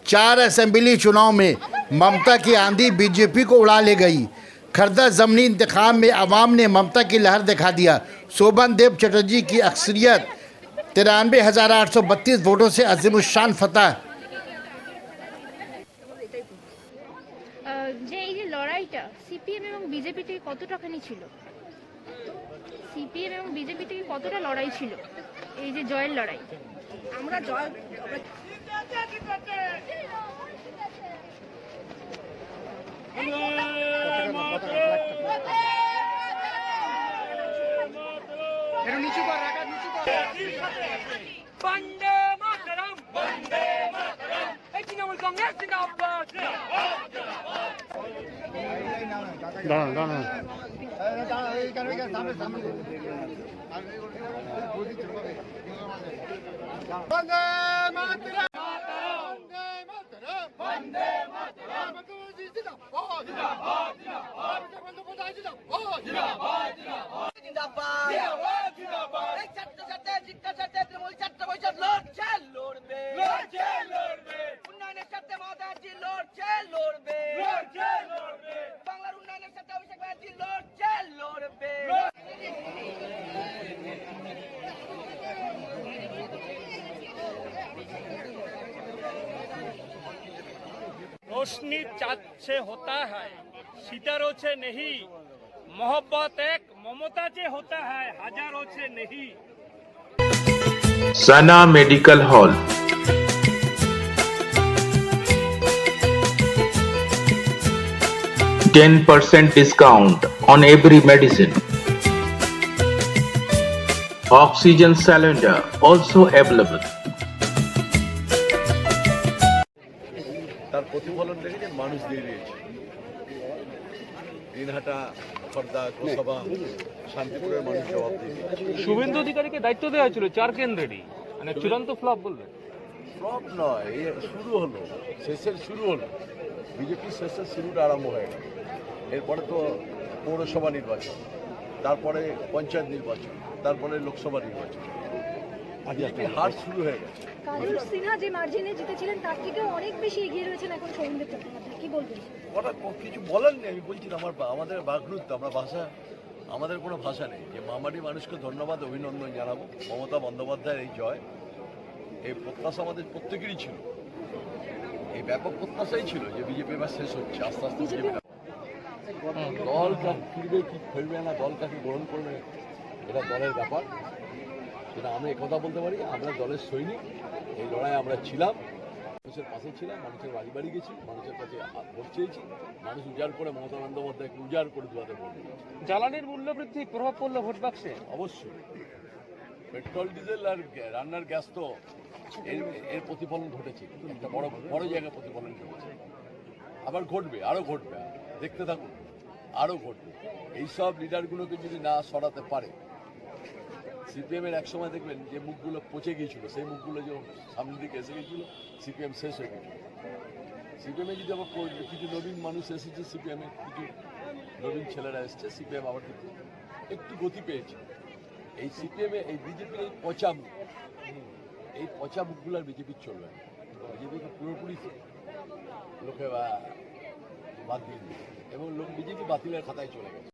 4 assembly चुनाव में ममता की आंधी बीजेपी को उड़ा ले गई। खरदा ज़मनी इंतखाब में आवाम ने ममता की लहर दिखा दिया। शोभन देव चटर्जी की अक्सरियत 93,832 वोटों से अजीमुशान फतह। যে এই যে লড়াইটা সিপিএম এবং বিজেপি থেকে কতটাখানি ছিল, সিপিএম এবং বিজেপি থেকে কতটা লড়াই ছিল এই যে জয়ের লড়াই? আমরা জয় বন্দে মাতরম, বন্দে মাতরম, এই তৃণমূল কংগ্রেস জিন্দাবাদ। বন্দে মাতরম, বন্দে মাতরম, বন্দে মাতরম, বন্দে জিন্দাবাদ, জিন্দাবাদ, জিন্দাবাদ, বন্দ্যোপাধ্যায় জিন্দাবাদ, জিন্দাবাদ, জিন্দাবাদ, জিন্দাবাদ জিন্দাবাদ, জিন্দাবাদ। এই ছাত্র ছাত্রী শিক্ষা ছাত্রী তৃণমূল ছাত্র পরিষদ লড়ছে লড়বে লড়ছে লড়বে, উন্নয়নের সাথে মমতাজি লড়ছে লড়বে লড়ছে লড়বে, বাংলার উন্নয়নের সাথে অভিষেক ব্যানার্জি লড়ছে লড়বে रोशनी चाँद से होता है, सितारों से नहीं। मोहब्बत एक ममता से होता है, हजारों से नहीं। सना medical hall, %10 discount on every medicine. Oxygen cylinder also available. তার প্রতিফলন দেখে মানুষ দিয়ে দিয়েছে। দিনহাটা, খর্দা, কুসভা, শান্তিপুরের মানুষ জবাব দিয়ে দিয়েছে। শুভেন্দু অধিকারীকে দায়িত্ব দেওয়া হয়েছিল 4 কেন্দ্রেরই, মানে চূড়ান্ত ফ্লপ বলবেন? ফ্লপ নয়, এই শুরু হলো, শেষের শুরু হলো। বিজেপির শেষের শুরুটা আরম্ভ হয়ে গেল। এরপরে তো পৌরসভা নির্বাচন, তারপরে পঞ্চায়েত নির্বাচন, তারপরে লোকসভা নির্বাচন। বিজেপি হার শুরু হয়ে গেছে। কাজল সিনহা যে মার্জিনে জিতেছিলেন তার থেকেও অনেক বেশি এগিয়ে রয়েছেন এখন সৌমেন্দ্র চট্টোপাধ্যায়, কি বলবেন? ওটা কিছু বলার নেই, আমি বলছি আমাদের বাকরুদ্ধ, আমরা ভাষা, আমাদের কোনো ভাষা নেই। যে মামাটি মানুষকে ধন্যবাদ, অভিনন্দন জানাবো। মমতা বন্দ্যোপাধ্যায়ের এই জয়, এই প্রত্যাশা আমাদের প্রত্যেকেরই ছিল। এই ব্যাপক প্রত্যাশাই ছিল যে বিজেপি এবার শেষ হচ্ছে, আস্তে আস্তে বিজেপি দল ফিরবে কি ফিরবে না, দল কাকে গ্রহণ করবে, এটা দলের ব্যাপার। সেটা আমি একথা বলতে পারি, আমরা দলের সৈনিক। এই লড়াই আমরা ছিলাম, মানুষের পাশে ছিলাম, মানুষের বাড়ি বাড়ি গেছি, মানুষের কাছে ভোট চেয়েছি। মানুষ উজাড় করে মমতা বন্দ্যোপাধ্যায়কে উজাড় করে দুয়ারে ভোট দিয়েছে। জ্বালানির মূল্য বৃদ্ধি প্রভাব পড়লো ভোট বাক্সে? অবশ্যই পেট্রোল, ডিজেল আর রান্নার গ্যাস তো এর প্রতিফলন ঘটেছে, একটা বড় বড় জায়গায় প্রতিফলন ঘটেছে। আবার ঘটবে, আরও ঘটবে, দেখতে থাকুন, আরও ঘটবে। এইসব লিডারগুলোকে যদি না সরাতে পারে, সিপিএমের এক সময় দেখবেন যে মুখগুলো পচে গিয়েছিল, সেই মুখগুলো যে সামনের দিকে এসে গিয়েছিল, সিপিএম শেষ হয়ে গেছিল। সিপিএমে যদি আবার কিছু নবীন মানুষ এসেছে, সিপিএমের কিছু নবীন ছেলেরা এসছে, সিপিএম আবার কিন্তু একটু গতি পেয়েছে। এই সিপিএমে এই বিজেপির এই পচা মুখ, এই পচা মুখগুলো আর বিজেপির চলবে না। বিজেপিকে পুরোপুরি লোকে বাদ দিয়ে দিয়েছে এবং বিজেপি বাতিলের খাতায় চলে গেছে।